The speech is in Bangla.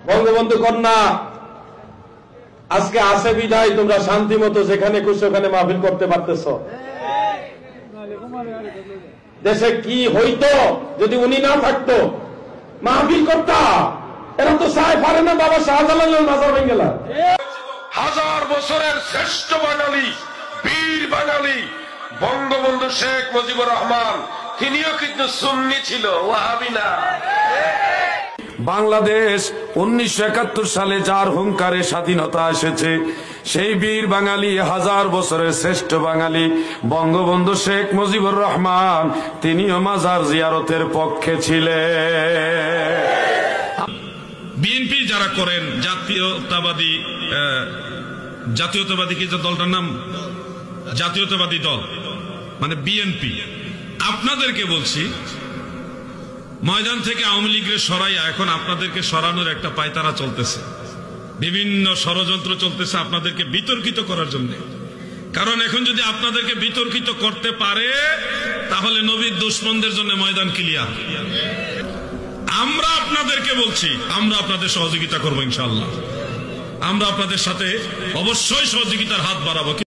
বঙ্গবন্ধু কন্যা আজকে আছে বিদায় তোমরা শান্তি মতো যেখানে খুশি ওখানে মাহফিল করতে পারতেছ। দেশে কি হইতো যদি উনি না থাকতো? মাহফিল করতা। এরা তো চাই পারে না বাবা শাহজালালের মাজার ভেঙে গেল। 1000 বছরের শ্রেষ্ঠ বাঙালি, বীর বাঙালি বঙ্গবন্ধু শেখ মুজিবুর রহমান, তিনিও কিন্তু সুন্নি ছিল, ওয়াহাবি না। বাংলাদেশ 1971 সালে যার হুঙ্কারে স্বাধীনতা এসেছে, সেই বীর বাঙালি, 1000 বছরের শ্রেষ্ঠ বাঙালি বঙ্গবন্ধু শেখ মুজিবুর রহমান, তিনিও মাজার জিয়ারতের পক্ষে ছিলেন। বিএনপি যারা করেন জাতীয়তাবাদী কি দলটার নাম? জাতীয়তাবাদী দল মানে বিএনপি। আপনাদেরকে বলছি, ময়দান থেকে আওয়ামী লীগের সরাইয়া এখন আপনাদেরকে সরানোর একটা পায়তারা চলতেছে, বিভিন্ন ষড়যন্ত্র চলতেছে আপনাদেরকে বিতর্কিত করার জন্য। কারণ এখন যদি আপনাদেরকে বিতর্কিত করতে পারে তাহলে নবীর দুশমনদের জন্য ময়দান ক্লিয়ার। আমরা আপনাদেরকে বলছি, আমরা আপনাদের সহযোগিতা করবো ইনশাআল্লাহ। আমরা আপনাদের সাথে অবশ্যই সহযোগিতার হাত বাড়াবো।